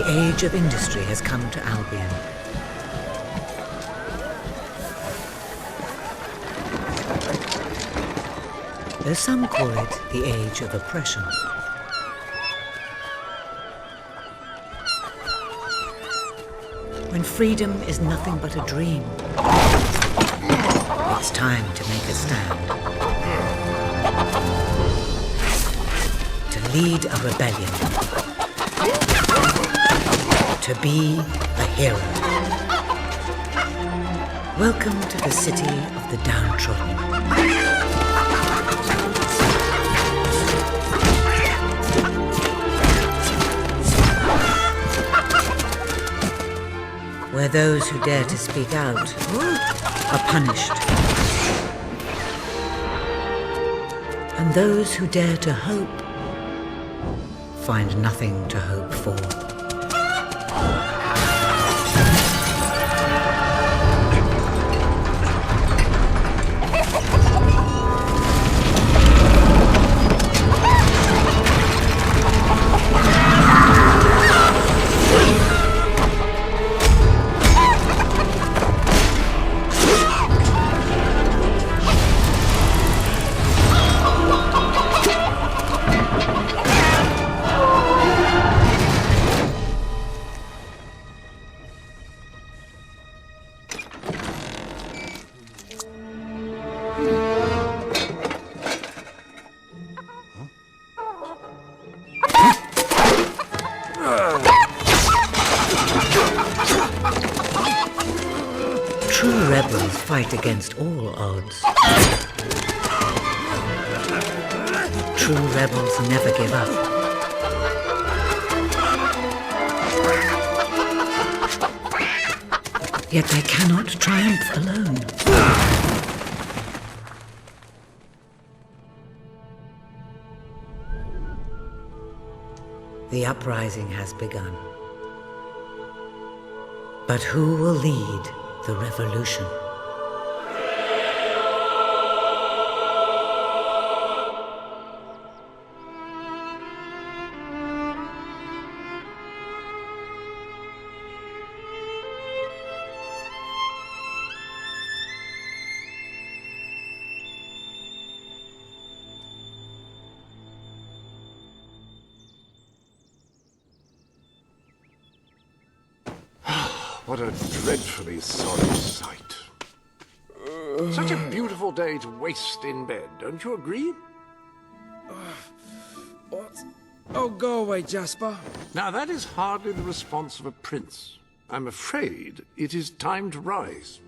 age of industry has come to Albion. Though some call it the age of oppression. When freedom is nothing but a dream, it's time to make a stand. To lead a rebellion. To be a hero. Welcome to the city of the downtrodden. Where those who dare to speak out are punished. And those who dare to hope find nothing to hope for. True rebels fight against all odds. True rebels never give up. Yet they cannot triumph alone. The uprising has begun. But who will lead the revolution? What a dreadfully sorry sight. Such a beautiful day to waste in bed, don't you agree? What? Oh, go away, Jasper. Now that is hardly the response of a prince. I'm afraid it is time to rise.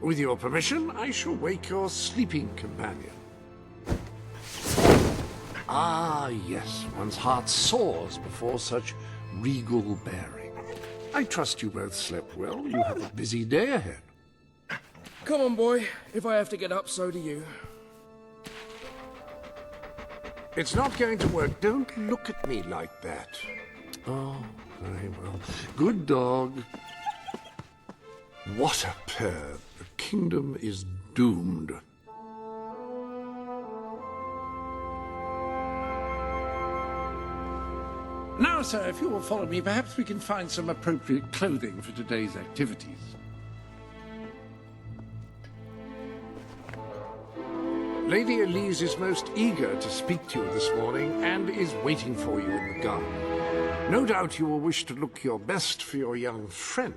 With your permission, I shall wake your sleeping companion. Ah, yes, one's heart soars before such regal bearing. I trust you both slept well. You have a busy day ahead. Come on, boy. If I have to get up, so do you. It's not going to work. Don't look at me like that. Oh, very well. Good dog. What a pair. The kingdom is doomed. Now, sir, if you will follow me, perhaps we can find some appropriate clothing for today's activities. Lady Elise is most eager to speak to you this morning and is waiting for you in the garden. No doubt you will wish to look your best for your young friend.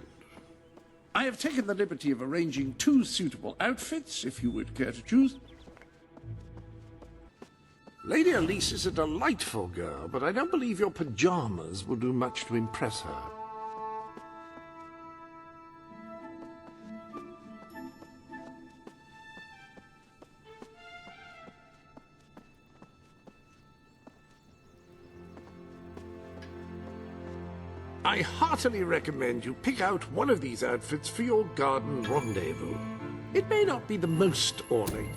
I have taken the liberty of arranging 2 suitable outfits, if you would care to choose. Lady Elise is a delightful girl, but I don't believe your pajamas will do much to impress her. I heartily recommend you pick out one of these outfits for your garden rendezvous. It may not be the most ornate.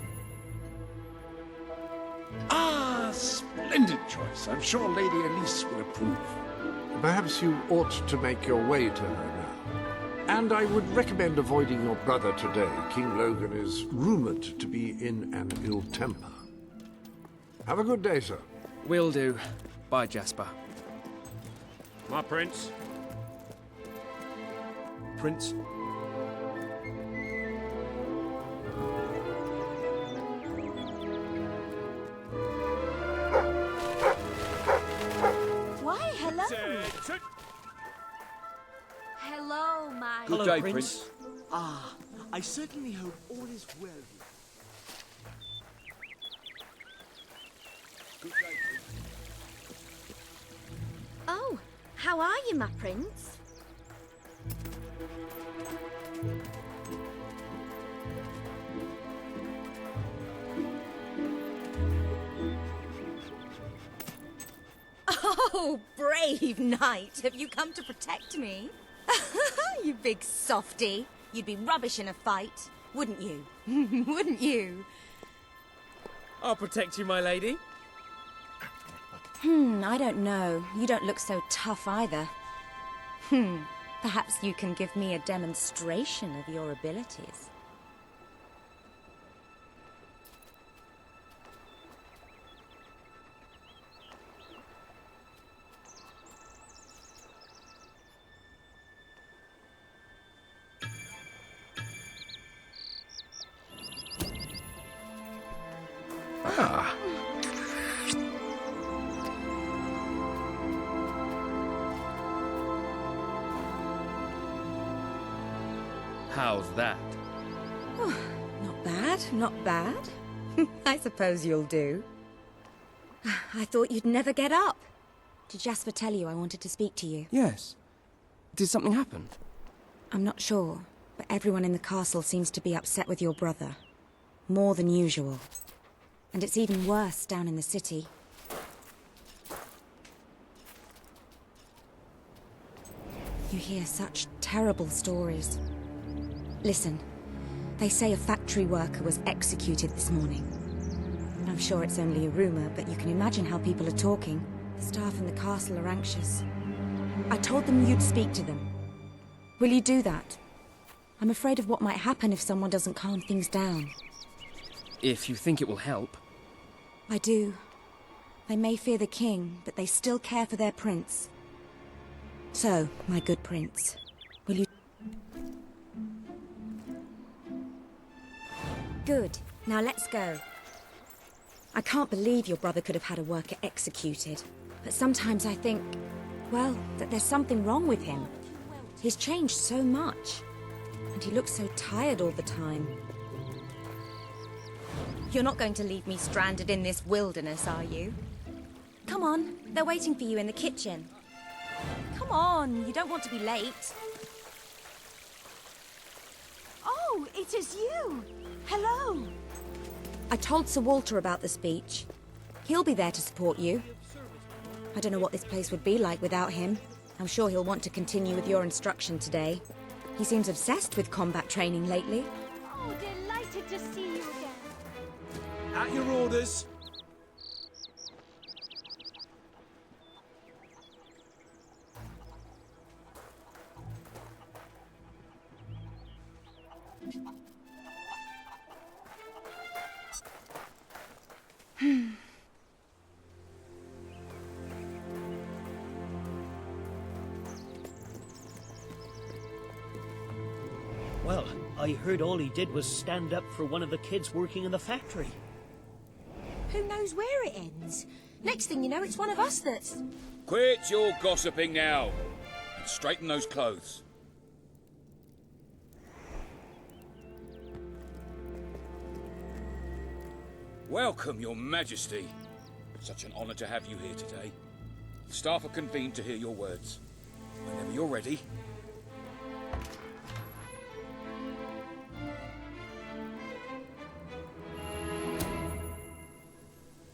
Ah, splendid choice. I'm sure Lady Elise will approve. Perhaps you ought to make your way to her now. And I would recommend avoiding your brother today. King Logan is rumored to be in an ill temper. Have a good day, sir. Will do. Bye, Jasper. My prince, Prince. Why, hello. Hello, my... Good day, Prince. Ah, I certainly hope all is well here. Good day, Prince. Oh, how are you, my prince? Oh, brave knight. Have you come to protect me? You big softy. You'd be rubbish in a fight, wouldn't you? Wouldn't you? I'll protect you, my lady. I don't know. You don't look so tough either. Perhaps you can give me a demonstration of your abilities. How's that? Not bad, not bad. I suppose you'll do. I thought you'd never get up. Did Jasper tell you I wanted to speak to you? Yes. Did something happen? I'm not sure, but everyone in the castle seems to be upset with your brother. More than usual. And it's even worse down in the city. You hear such terrible stories. Listen, they say a factory worker was executed this morning. I'm sure it's only a rumor, but you can imagine how people are talking. The staff in the castle are anxious. I told them you'd speak to them. Will you do that? I'm afraid of what might happen if someone doesn't calm things down. If you think it will help. I do. They may fear the king, but they still care for their prince. So, my good prince, will you... Good. Now let's go. I can't believe your brother could have had a worker executed. But sometimes I think, well, that there's something wrong with him. He's changed so much. And he looks so tired all the time. You're not going to leave me stranded in this wilderness, are you? Come on, they're waiting for you in the kitchen. Come on, you don't want to be late. Oh, it is you! Hello! I told Sir Walter about the speech. He'll be there to support you. I don't know what this place would be like without him. I'm sure he'll want to continue with your instruction today. He seems obsessed with combat training lately. Oh, delighted to see you again. At your orders. Well, I heard all he did was stand up for one of the kids working in the factory. Who knows where it ends? Next thing you know, it's one of us that's... Quit your gossiping now, and straighten those clothes. Welcome, Your Majesty. Such an honor to have you here today. The staff are convened to hear your words. Whenever you're ready.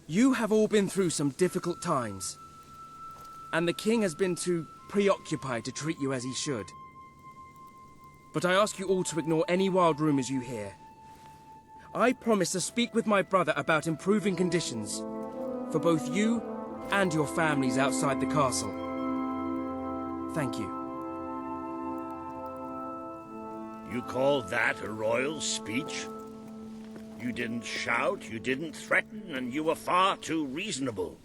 You have all been through some difficult times. And the king has been too preoccupied to treat you as he should. But I ask you all to ignore any wild rumors you hear. I promise to speak with my brother about improving conditions for both you and your families outside the castle. Thank you. You call that a royal speech? You didn't shout, you didn't threaten, and you were far too reasonable.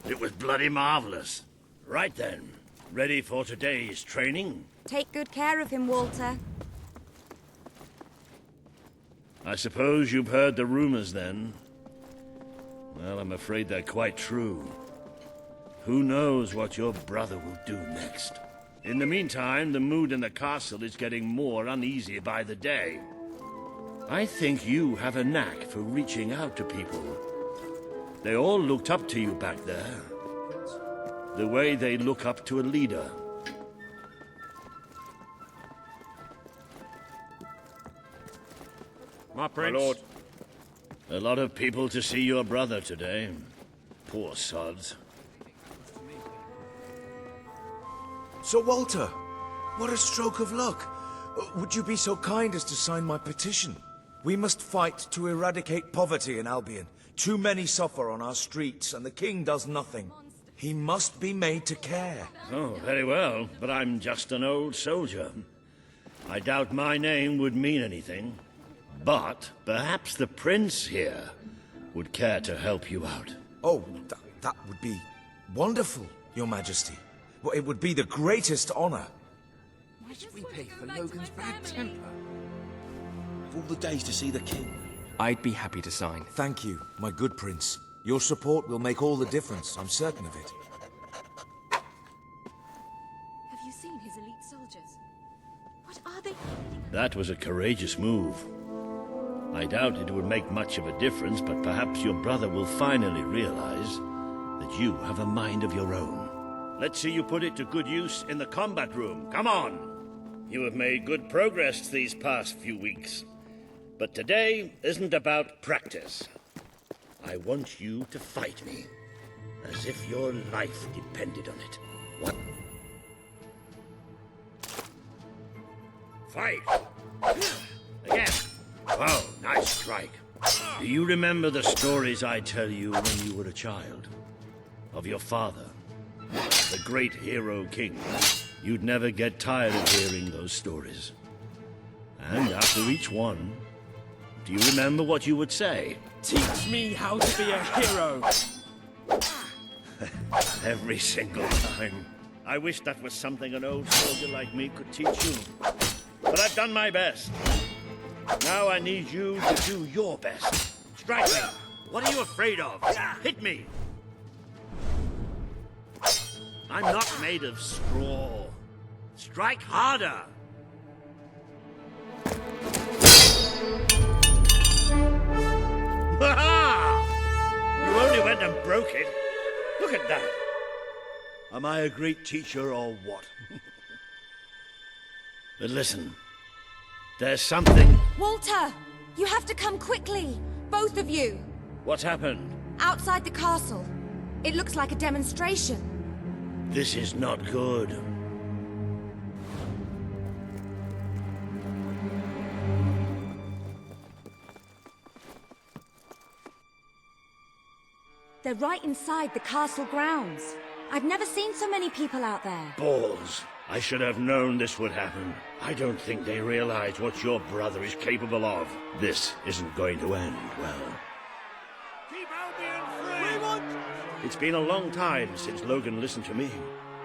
It was bloody marvelous. Right then, Ready for today's training? Take good care of him, Walter. I suppose you've heard the rumors then? Well, I'm afraid they're quite true. Who knows what your brother will do next? In the meantime, the mood in the castle is getting more uneasy by the day. I think you have a knack for reaching out to people. They all looked up to you back there. The way they look up to a leader. My prince. My lord. A lot of people to see your brother today. Poor sods. Sir Walter, what a stroke of luck. Would you be so kind as to sign my petition? We must fight to eradicate poverty in Albion. Too many suffer on our streets, and the king does nothing. He must be made to care. Oh, very well, but I'm just an old soldier. I doubt my name would mean anything. But perhaps the prince here would care to help you out. Oh, that would be wonderful, your majesty. Well, it would be the greatest honor. Why should we pay for Logan's bad temper? Of all the days to see the king. I'd be happy to sign. Thank you, my good prince. Your support will make all the difference, I'm certain of it. Have you seen his elite soldiers? What are they? That was a courageous move. I doubt it would make much of a difference, but perhaps your brother will finally realize that you have a mind of your own. Let's see you put it to good use in the combat room. Come on! You have made good progress these past few weeks. But today isn't about practice. I want you to fight me, as if your life depended on it. What? Fight! Again! Wow, nice strike. Do you remember the stories I tell you when you were a child? Of your father, the great hero king. You'd never get tired of hearing those stories. And after each one, do you remember what you would say? Teach me how to be a hero! Every single time. I wish that was something an old soldier like me could teach you. But I've done my best. Now I need you to do your best. Strike me! What are you afraid of? Hit me! I'm not made of straw. Strike harder! Ha-ha! You only went and broke it. Look at that. Am I a great teacher or what? But listen, there's something... Walter! You have to come quickly! Both of you! What's happened? Outside the castle. It looks like a demonstration. This is not good. They're right inside the castle grounds. I've never seen so many people out there. Balls. I should have known this would happen. I don't think they realize what your brother is capable of. This isn't going to end well. Keep Albion free! We want... It's been a long time since Logan listened to me,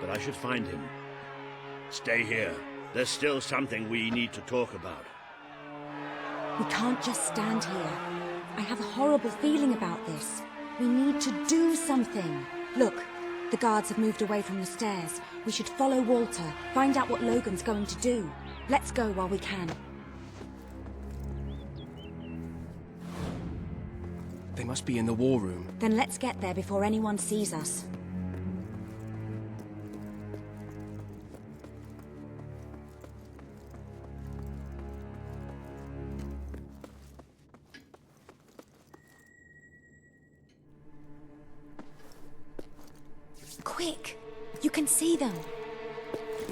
but I should find him. Stay here. There's still something we need to talk about. We can't just stand here. I have a horrible feeling about this. We need to do something. Look, the guards have moved away from the stairs. We should follow Walter, find out what Logan's going to do. Let's go while we can. They must be in the war room. Then let's get there before anyone sees us. Quick! You can see them.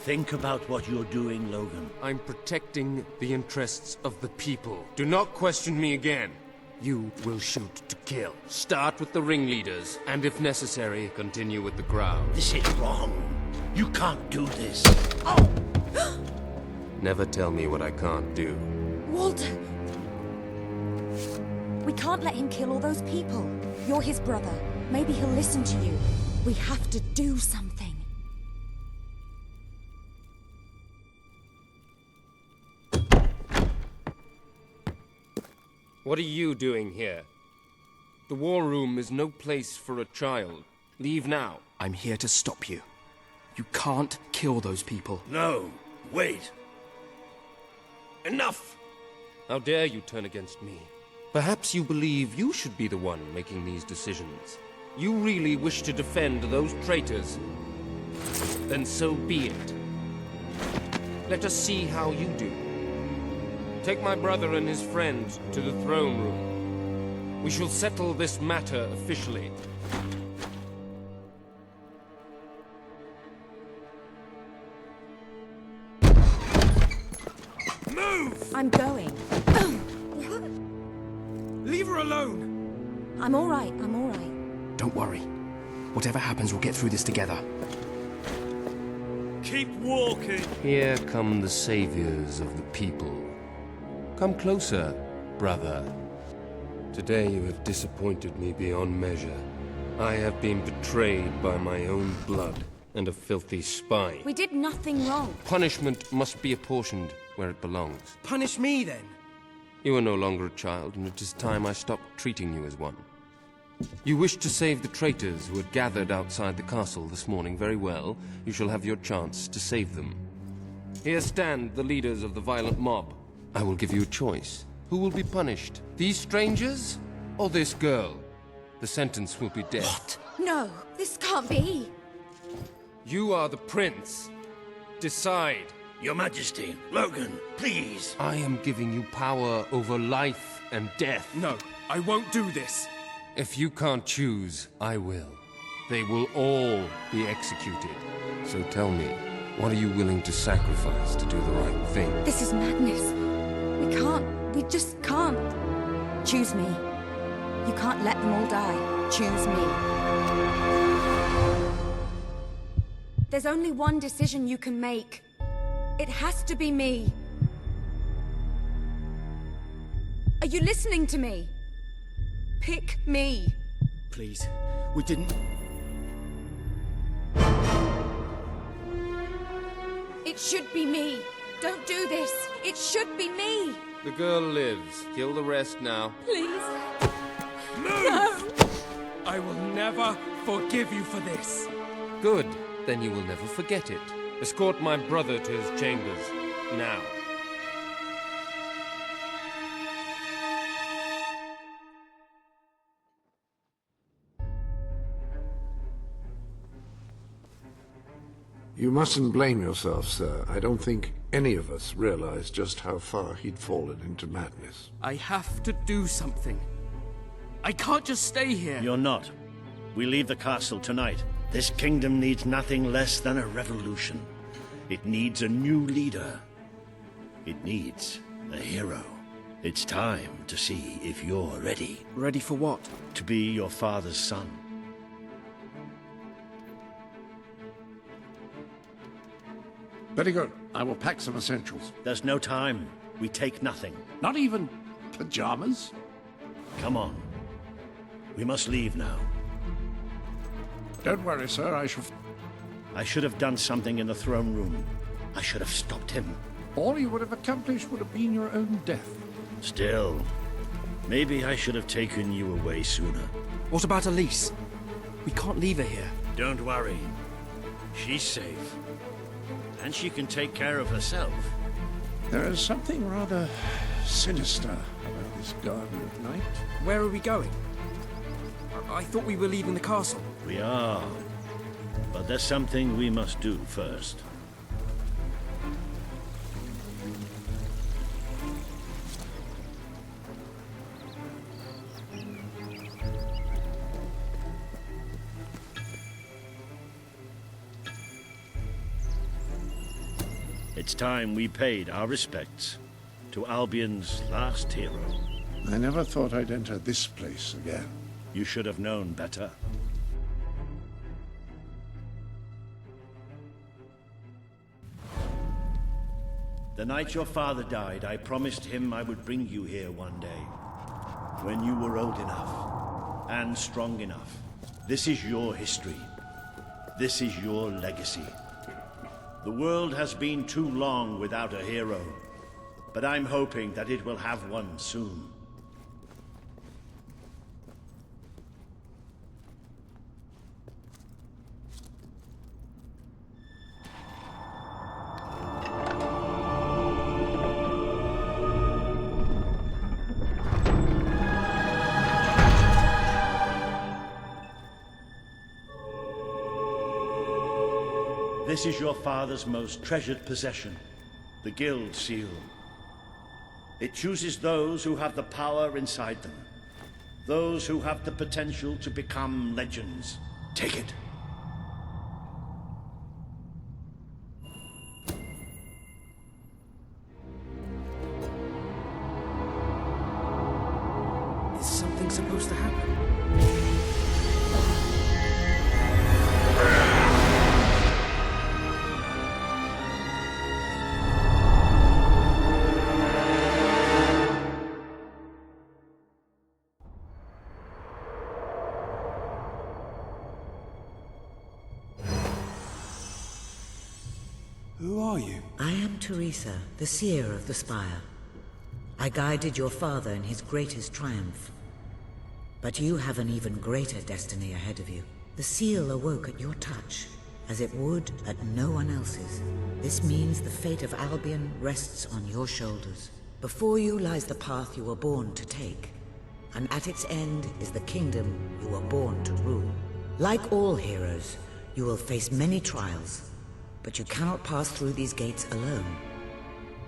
Think about what you're doing, Logan. I'm protecting the interests of the people. Do not question me again. You will shoot to kill. Start with the ringleaders, and if necessary, continue with the crowd. This is wrong. You can't do this. Oh! Never tell me what I can't do. Walter! We can't let him kill all those people. You're his brother. Maybe he'll listen to you. We have to do something. What are you doing here? The war room is no place for a child. Leave now. I'm here to stop you. You can't kill those people. No, wait. Enough! How dare you turn against me? Perhaps you believe you should be the one making these decisions. You really wish to defend those traitors? Then so be it. Let us see how you do. Take my brother and his friend to the throne room. We shall settle this matter officially. Move! I'm going. Leave her alone! I'm all right, I'm all right. Don't worry. Whatever happens, we'll get through this together. Keep walking! Here come the saviors of the people. Come closer, brother. Today you have disappointed me beyond measure. I have been betrayed by my own blood and a filthy spy. We did nothing wrong. Punishment must be apportioned where it belongs. Punish me, then. You are no longer a child, and it is time I stopped treating you as one. You wished to save the traitors who had gathered outside the castle this morning. Very well. You shall have your chance to save them. Here stand the leaders of the violent mob. I will give you a choice. Who will be punished? These strangers? Or this girl? The sentence will be death. What? No, this can't be. You are the prince. Decide. Your Majesty, Logan, please. I am giving you power over life and death. No, I won't do this. If you can't choose, I will. They will all be executed. So tell me, what are you willing to sacrifice to do the right thing? This is madness. We just can't. Choose me. You can't let them all die. Choose me. There's only one decision you can make. It has to be me. Are you listening to me? Pick me. Please, we didn't... It should be me. Don't do this. It should be me. The girl lives. Kill the rest now. Please. Move! No! I will never forgive you for this. Good. Then you will never forget it. Escort my brother to his chambers. Now. You mustn't blame yourself, sir. I don't think any of us realized just how far he'd fallen into madness. I have to do something. I can't just stay here. You're not. We leave the castle tonight. This kingdom needs nothing less than a revolution. It needs a new leader. It needs a hero. It's time to see if you're ready. Ready for what? To be your father's son. Very good. I will pack some essentials. There's no time. We take nothing. Not even pajamas? Come on. We must leave now. Don't worry, sir. I should have done something in the throne room. I should have stopped him. All you would have accomplished would have been your own death. Still, maybe I should have taken you away sooner. What about Elise? We can't leave her here. Don't worry. She's safe. And she can take care of herself. There is something rather sinister about this garden at night. Where are we going? I thought we were leaving the castle. We are. But there's something we must do first. It's time we paid our respects to Albion's last hero. I never thought I'd enter this place again. You should have known better. The night your father died, I promised him I would bring you here one day. When you were old enough and strong enough. This is your history. This is your legacy. The world has been too long without a hero, but I'm hoping that it will have one soon. this is your father's most treasured possession, the Guild Seal. It chooses those who have the power inside them, those who have the potential to become legends. Take it. Is something supposed to happen? Who are you? I am Teresa, the seer of the spire. I guided your father in his greatest triumph. But you have an even greater destiny ahead of you. The seal awoke at your touch, as it would at no one else's. This means the fate of Albion rests on your shoulders. Before you lies the path you were born to take, and at its end is the kingdom you were born to rule. Like all heroes, you will face many trials, but you cannot pass through these gates alone.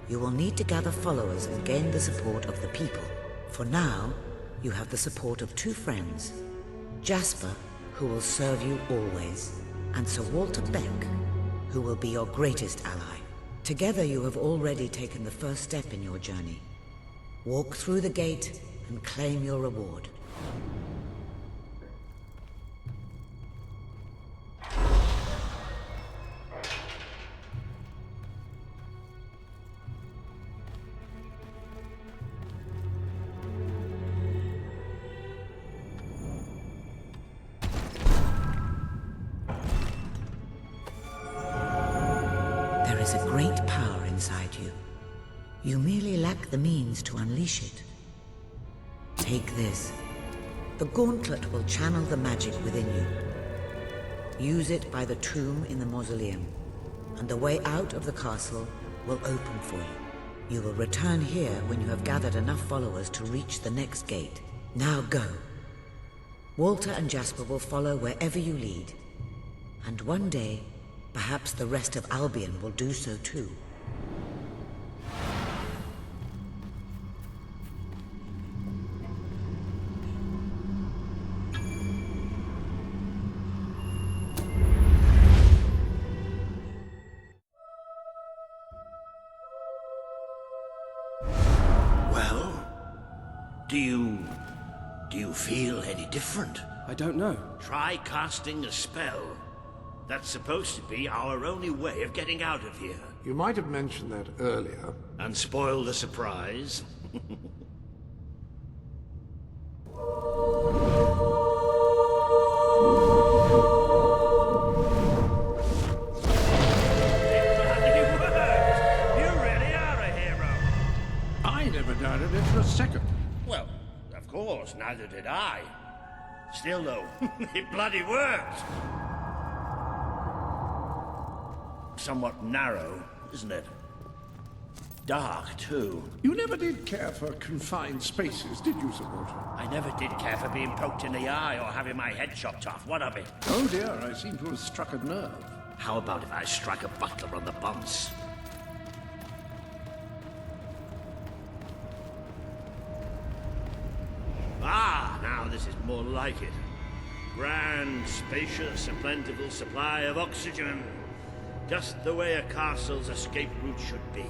You will need to gather followers and gain the support of the people. For now, you have the support of two friends. Jasper, who will serve you always, and Sir Walter Beck, who will be your greatest ally. Together you have already taken the first step in your journey. Walk through the gate and claim your reward. There is a great power inside you. You merely lack the means to unleash it. Take this. The gauntlet will channel the magic within you. Use it by the tomb in the mausoleum, and the way out of the castle will open for you. You will return here when you have gathered enough followers to reach the next gate. Now go. Walter and Jasper will follow wherever you lead. And one day, perhaps the rest of Albion will do so too. Well, do you feel any different? I don't know. Try casting a spell. That's supposed to be our only way of getting out of here. You might have mentioned that earlier. And spoil the surprise. I never doubted it for a second. Well, of course, neither did I. Still, though, it bloody worked. Somewhat narrow, isn't it? Dark, too. You never did care for confined spaces, did you, Sir Walter? I never did care for being poked in the eye or having my head chopped off. What of it? Oh dear, I seem to have struck a nerve. How about if I strike a butler on the bumps? Ah, now this is more like it. Grand, spacious, and plentiful supply of oxygen. Just the way a castle's escape route should be.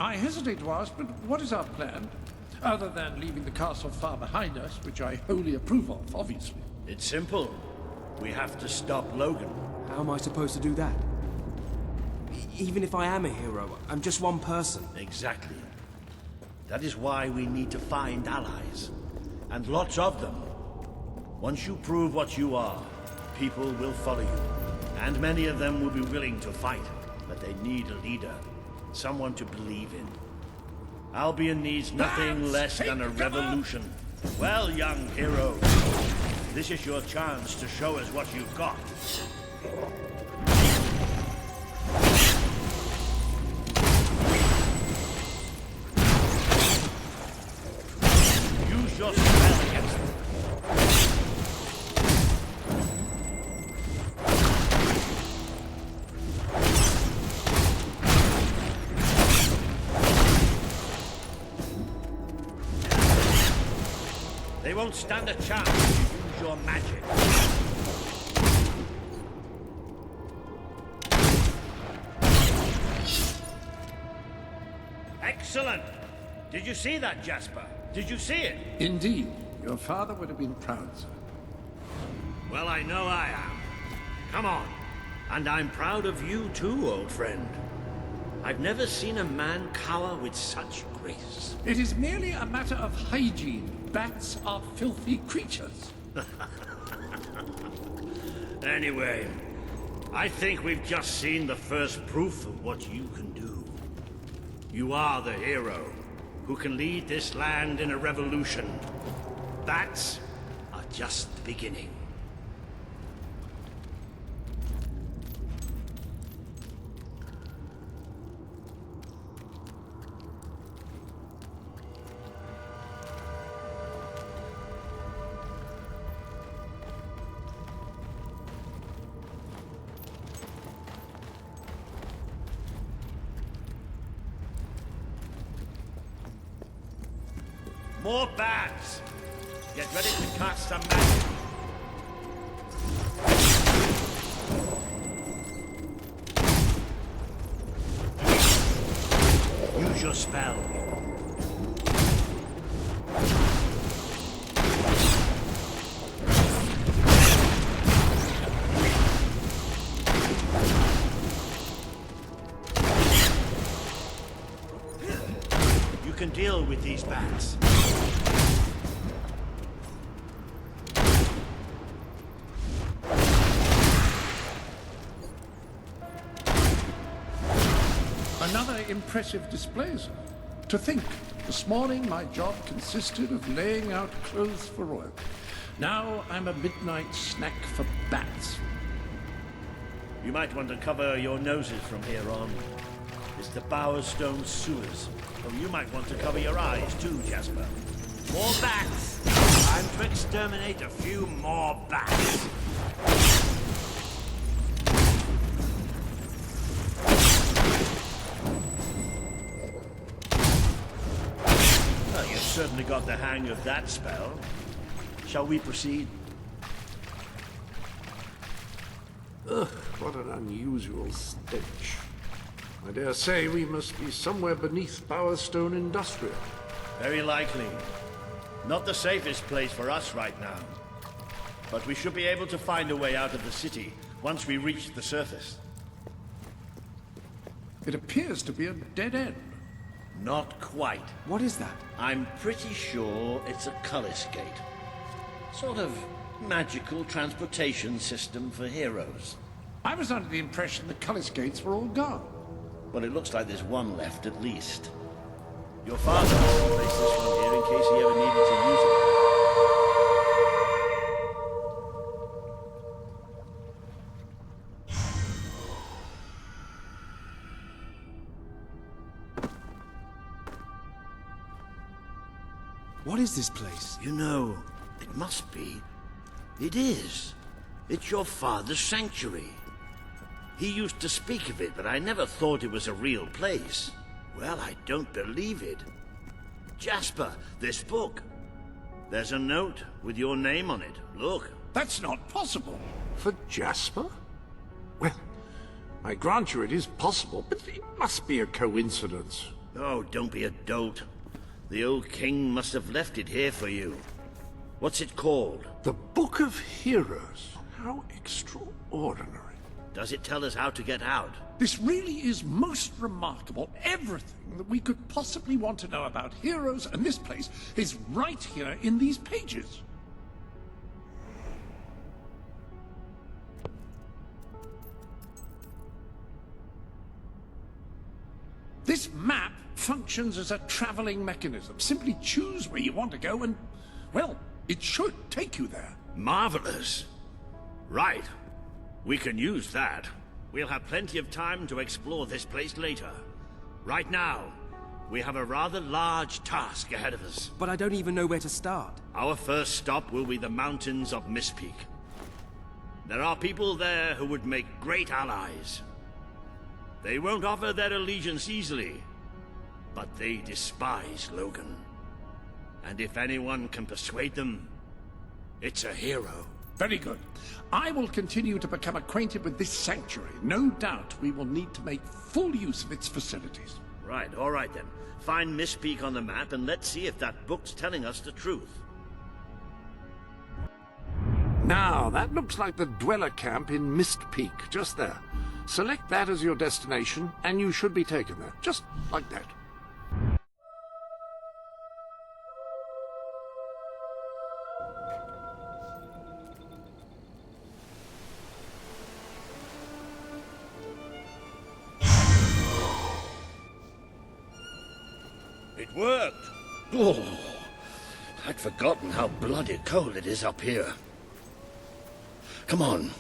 I hesitate to ask, but what is our plan? Other than leaving the castle far behind us, which I wholly approve of, obviously. It's simple. We have to stop Logan. How am I supposed to do that? Even if I am a hero, I'm just one person. Exactly. That is why we need to find allies. And lots of them. Once you prove what you are, people will follow you. And many of them will be willing to fight. But they need a leader. Someone to believe in. Albion needs nothing less than a revolution. Well, young hero, this is your chance to show us what you've got. won't stand a chance if you use your magic. Excellent! Did you see that, Jasper? Did you see it? Indeed. Your father would have been proud, sir. Well, I know I am. Come on. And I'm proud of you too, old friend. I've never seen a man cower with such grace. It is merely a matter of hygiene. Bats are filthy creatures. Anyway, I think we've just seen the first proof of what you can do. You are the hero who can lead this land in a revolution. Bats are just the beginning. More bats! Get ready to cast some magic. Use your spell. You can deal with these bats. Another impressive display, sir. To think, this morning my job consisted of laying out clothes for royalty. Now I'm a midnight snack for bats. You might want to cover your noses from here on. It's the Bowerstone sewers. Oh, you might want to cover your eyes too, Jasper. More bats! Time to exterminate a few more bats. Well, you've certainly got the hang of that spell. Shall we proceed? Ugh, what an unusual stench. I dare say we must be somewhere beneath Bowerstone Industrial. Very likely. Not the safest place for us right now. But we should be able to find a way out of the city once we reach the surface. It appears to be a dead end. Not quite. What is that? I'm pretty sure it's a Cullis Gate. Sort of magical transportation system for heroes. I was under the impression the Cullis gates were all gone. Well, it looks like there's one left at least. Your father placed this one here in case he ever needed to use it. What is this place? You know, it must be. It is. It's your father's sanctuary. He used to speak of it, but I never thought it was a real place. Well, I don't believe it. Jasper, this book. There's a note with your name on it. Look. That's not possible. For Jasper? Well, I grant you it is possible, but it must be a coincidence. Oh, don't be a dolt. The old king must have left it here for you. What's it called? The Book of Heroes. How extraordinary. Does it tell us how to get out? This really is most remarkable. Everything that we could possibly want to know about heroes and this place is right here in these pages. This map functions as a traveling mechanism. Simply choose where you want to go and, well, it should take you there. Marvelous. Right. We can use that. We'll have plenty of time to explore this place later. Right now, we have a rather large task ahead of us. But I don't even know where to start. Our first stop will be the mountains of Mistpeak. There are people there who would make great allies. They won't offer their allegiance easily, but they despise Logan. And if anyone can persuade them, It's a hero. Very good. I will continue to become acquainted with this sanctuary. No doubt we will need to make full use of its facilities. Right, all right then. Find Miss Peak on the map and let's see if that book's telling us the truth. Now, that looks like the dweller camp in Mist Peak, just there. Select that as your destination, and you should be taken there, just like that. It worked! Oh, I'd forgotten how bloody cold it is up here. Come on.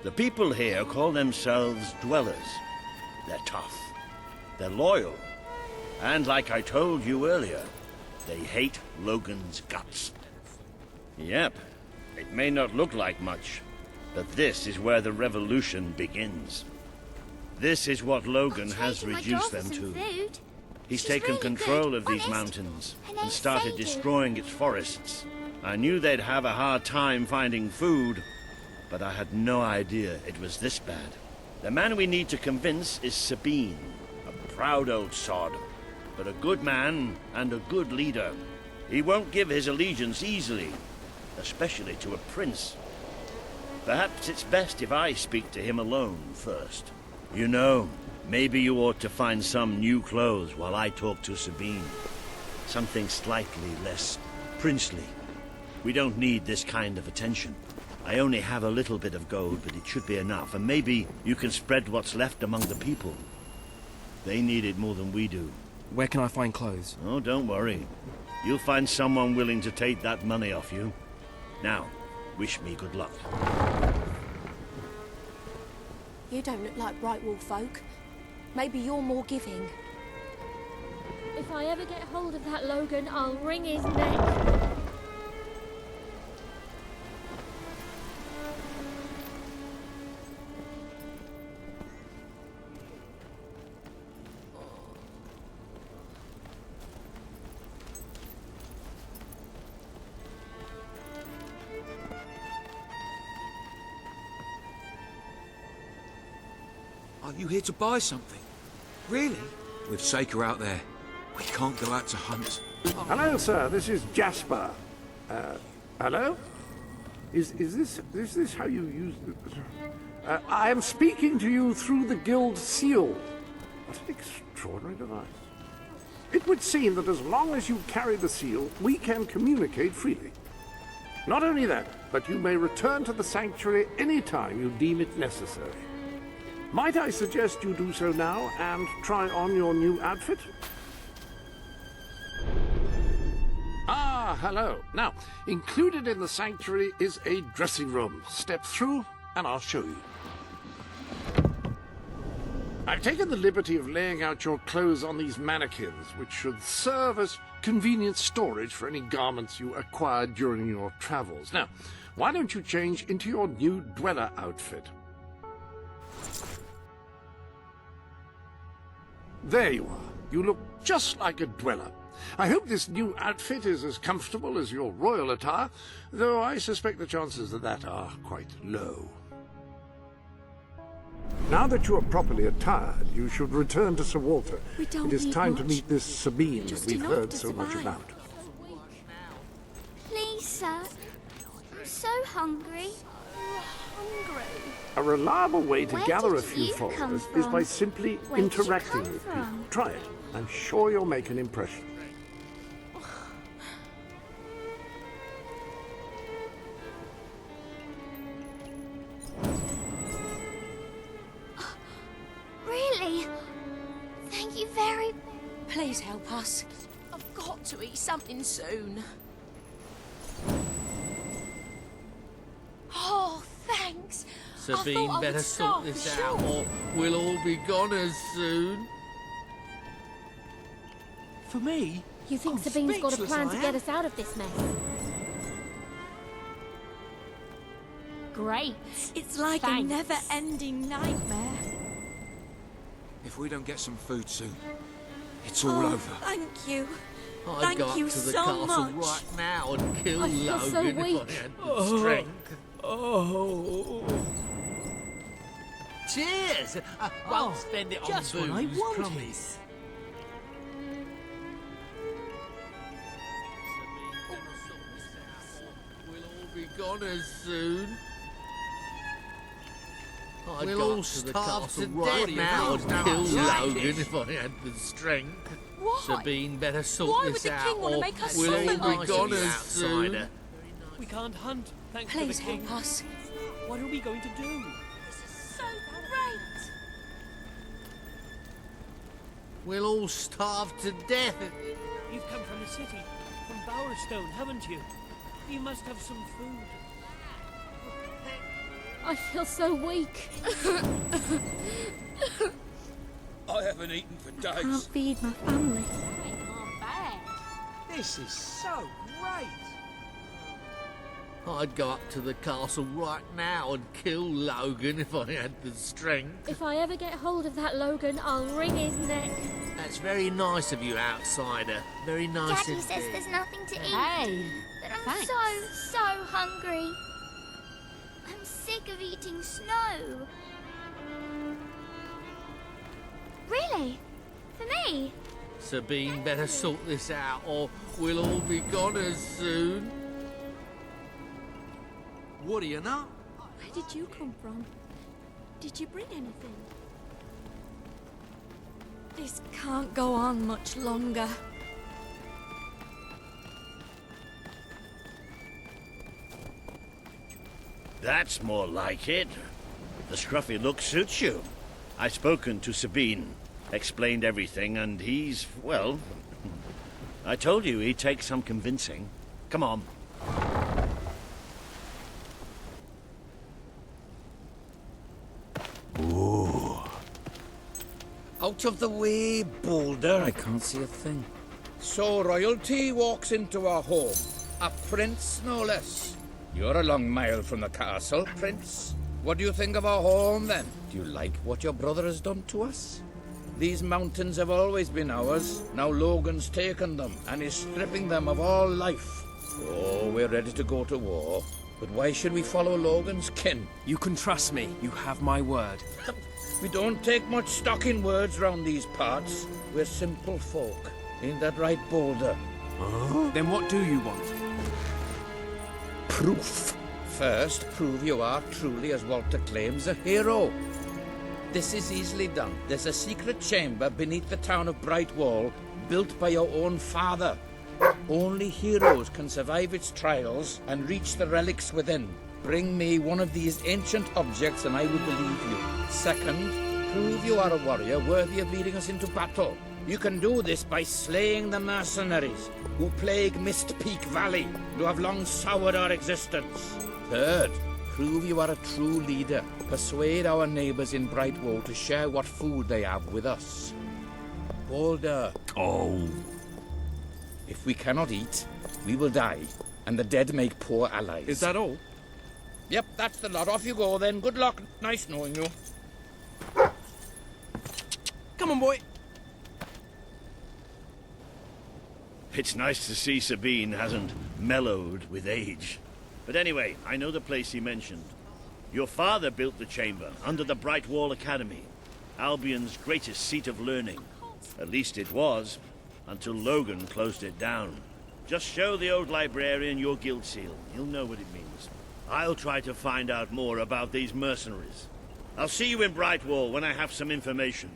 The people here call themselves dwellers. They're tough. They're loyal. And like I told you earlier, they hate Logan's guts. Yep, it may not look like much, but this is where the revolution begins. This is what Logan has reduced them to. He's taken control of these mountains and started destroying its forests. I knew they'd have a hard time finding food, but I had no idea it was this bad. The man we need to convince is Sabine, a proud old sod, but a good man and a good leader. He won't give his allegiance easily, especially to a prince. Perhaps it's best if I speak to him alone first. You know, maybe you ought to find some new clothes while I talk to Sabine. Something slightly less princely. We don't need this kind of attention. I only have a little bit of gold, but it should be enough, and maybe you can spread what's left among the people. They need it more than we do. Where can I find clothes? Oh, don't worry. You'll find someone willing to take that money off you. Now, wish me good luck. You don't look like Brightwall folk. Maybe you're more giving. If I ever get hold of that Logan, I'll wring his neck. Are you here to buy something? Really? With Saker out there, we can't go out to hunt. Hello, sir. This is Jasper. Hello? Is this how you use the... I am speaking to you through the guild seal. What an extraordinary device. It would seem that as long as you carry the seal, we can communicate freely. Not only that, but you may return to the sanctuary any time you deem it necessary. Might I suggest you do so now and try on your new outfit? Ah, hello. Now, included in the sanctuary is a dressing room. Step through and I'll show you. I've taken the liberty of laying out your clothes on these mannequins, which should serve as convenient storage for any garments you acquired during your travels. Now, why don't you change into your new dweller outfit? There you are. You look just like a dweller. I hope this new outfit is as comfortable as your royal attire, though I suspect the chances of that are quite low. Now that you are properly attired, you should return to Sir Walter. It is time to meet this Sabine that we've heard so much about. Please, sir. I'm so hungry. A reliable way to Where gather a did few you come followers is by from? simply Where did you interacting come with people. from? Try it. I'm sure you'll make an impression. Really? Thank you very... Please help us. I've got to eat something soon. Oh, thanks. Sabine better sort this out, or we'll all be goners soon. For me? You think Sabine's got a plan to get us out of this mess? Great. It's like a never-ending nightmare. If we don't get some food soon, it's all over. Thank you. I'd Thank go up you to the so castle much. right now and kill I feel so Logan weak. if I had the strength. Oh. Cheers! I won't spend it on just what I booze, wanted. promise. We'll all be goners soon. I'd We'll go all up to the starve castle to right death now now. and kill Like Logan it. if I had the strength. Why? Sabine, better sort Why would this the out, king want to or make us we'll all suffer be like this? goners soon. outsider. We can't hunt, thanks Please to the king. help us. What are we going to do? This is so great. We'll all starve to death. You've come from the city, from Bowerstone, haven't you? You must have some food. I feel so weak. I haven't eaten for Can't days. feed my family. This is so great. I'd go up to the castle right now and kill Logan if I had the strength. If I ever get hold of that Logan, I'll wring his neck. That's very nice of you, outsider. Very nice Daddy says indeed. there's nothing to eat. Hey, But I'm thanks. so hungry. I'm sick of eating snow. Really? For me? Sabine, better sort this out, or we'll all be goners soon. What do you know? Where did you come from? Did you bring anything? This can't go on much longer. That's more like it. The scruffy look suits you. I've spoken to Sabine, explained everything, and he's, well... I told you he'd take some convincing. Come on. Ooh. Out of the way, Boulder. I can't see a thing. So royalty walks into our home. A prince, no less. You're a long mile from the castle, Prince. What do you think of our home, then? Do you like what your brother has done to us? These mountains have always been ours. Now Logan's taken them and is stripping them of all life. Oh, we're ready to go to war. But why should we follow Logan's kin? You can trust me. You have my word. We don't take much stock in words round these parts. We're simple folk. Ain't that right, Boulder? Then what do you want? Proof. First, prove you are truly, as Walter claims, a hero. This is easily done. There's a secret chamber beneath the town of Brightwall, built by your own father. Only heroes can survive its trials and reach the relics within. Bring me one of these ancient objects and I will believe you. Second, prove you are a warrior worthy of leading us into battle. You can do this by slaying the mercenaries who plague Mist Peak Valley, who have long soured our existence. Third, prove you are a true leader. Persuade our neighbors in Brightwall to share what food they have with us. Boulder. Oh. If we cannot eat, we will die, and the dead make poor allies. Is that all? Yep, that's the lot. Off you go then. Good luck. Nice knowing you. Come on, boy. It's nice to see Sabine hasn't mellowed with age. But anyway, I know the place he mentioned. Your father built the chamber under the Brightwall Academy, Albion's greatest seat of learning. At least it was, until Logan closed it down. Just show the old librarian your guild seal. He'll know what it means. I'll try to find out more about these mercenaries. I'll see you in Brightwall when I have some information.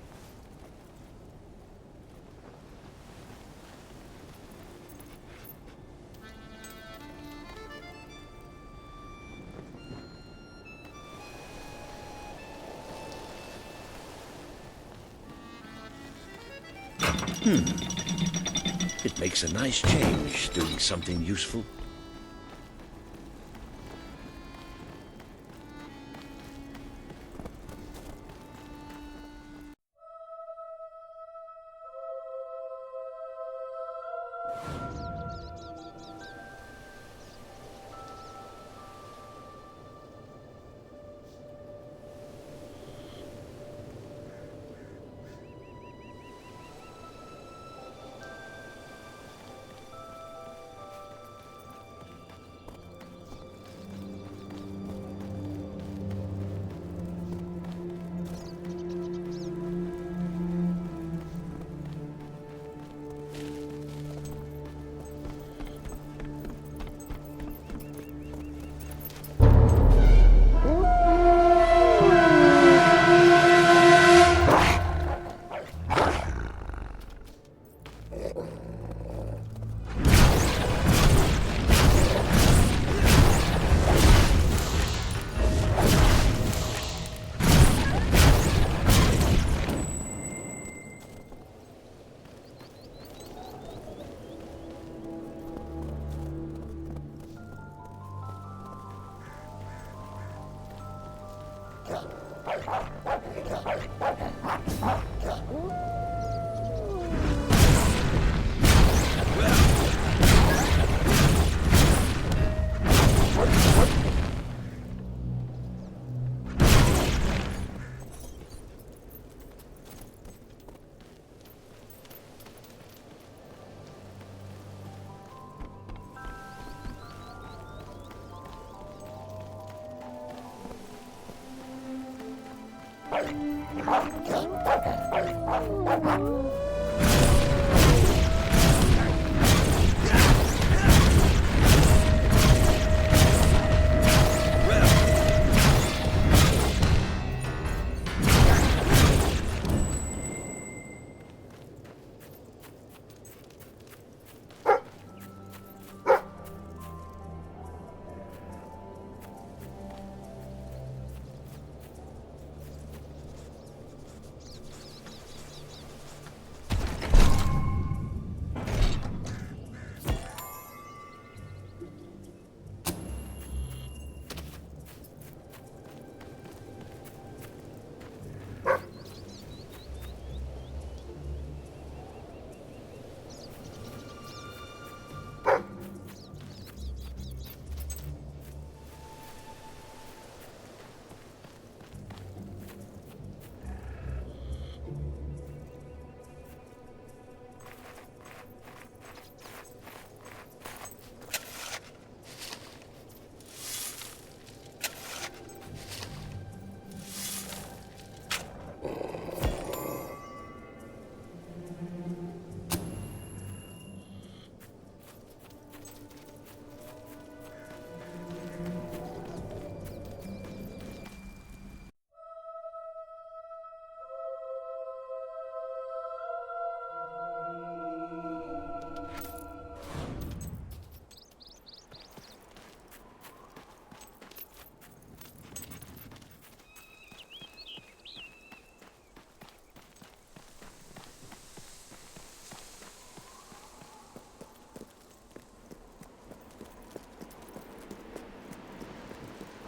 It makes a nice change, doing something useful.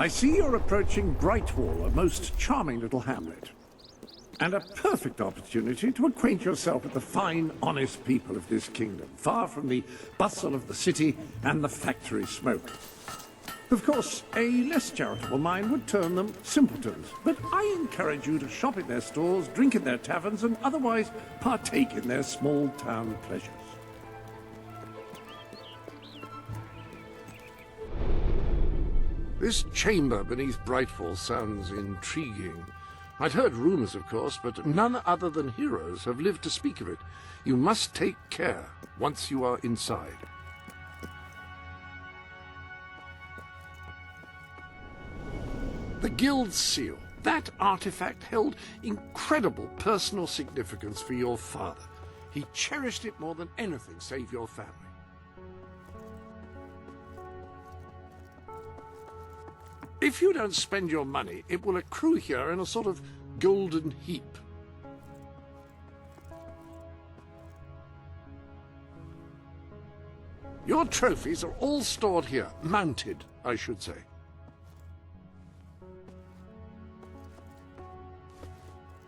I see you're approaching Brightwall, a most charming little hamlet. And a perfect opportunity to acquaint yourself with the fine, honest people of this kingdom, far from the bustle of the city and the factory smoke. Of course, a less charitable mind would term them simpletons, but I encourage you to shop in their stores, drink in their taverns, and otherwise partake in their small-town pleasures. This chamber beneath Brightwall sounds intriguing. I'd heard rumors, of course, but none other than heroes have lived to speak of it. You must take care once you are inside. The Guild Seal. That artifact held incredible personal significance for your father. He cherished it more than anything save your family. If you don't spend your money, it will accrue here in a sort of golden heap. Your trophies are all stored here, mounted, I should say.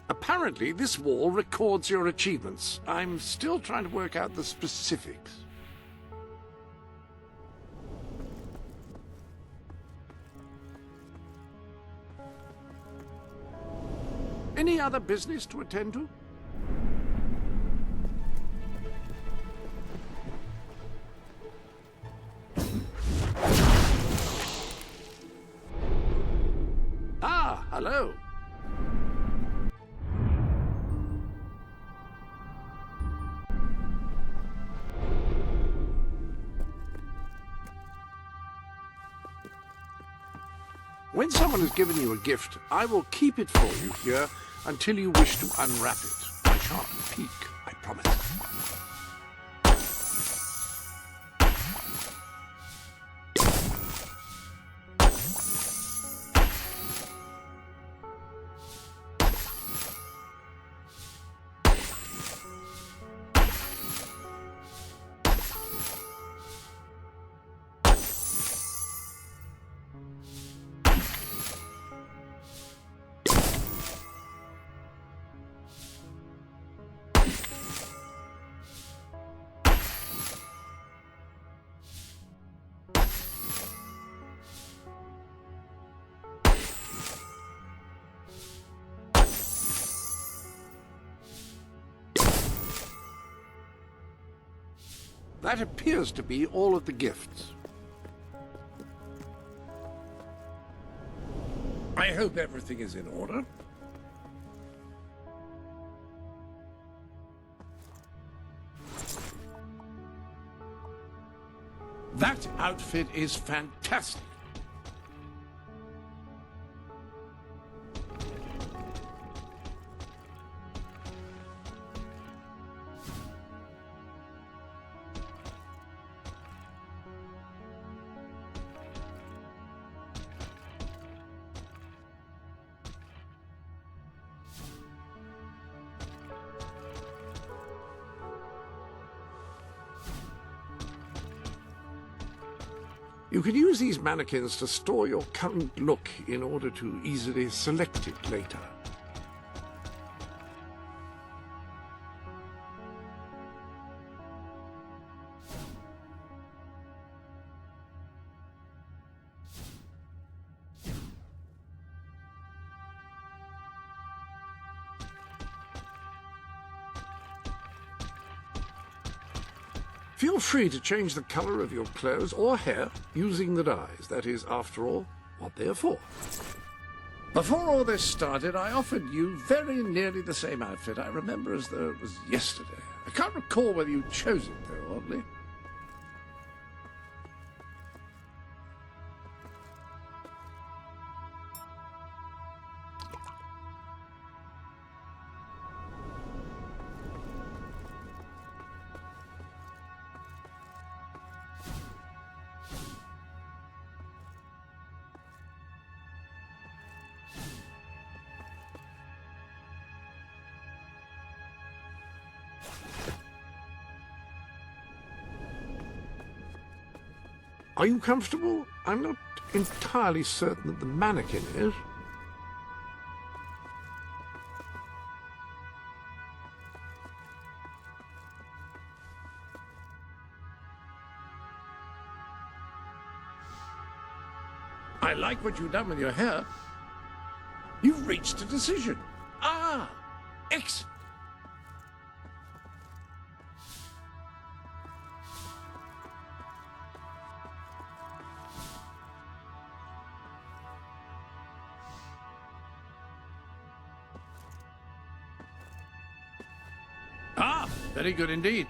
Apparently, this wall records your achievements. I'm still trying to work out the specifics. Any other business to attend to? Ah, hello. When someone has given you a gift, I will keep it for you here until you wish to unwrap it. I shan't peek, I promise. That appears to be all of the gifts. I hope everything is in order. That outfit is fantastic. You can use these mannequins to store your current look in order to easily select it later. Feel free to change the color of your clothes or hair using the dyes. That is, after all, what they are for. Before all this started, I offered you very nearly the same outfit. I remember as though it was yesterday. I can't recall whether you chose it, though, oddly. Are you comfortable? I'm not entirely certain that the mannequin is. I like what you've done with your hair. You've reached a decision. Ah, excellent. Ah, very good indeed.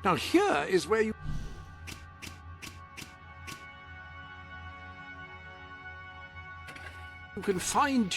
Now here is where you can find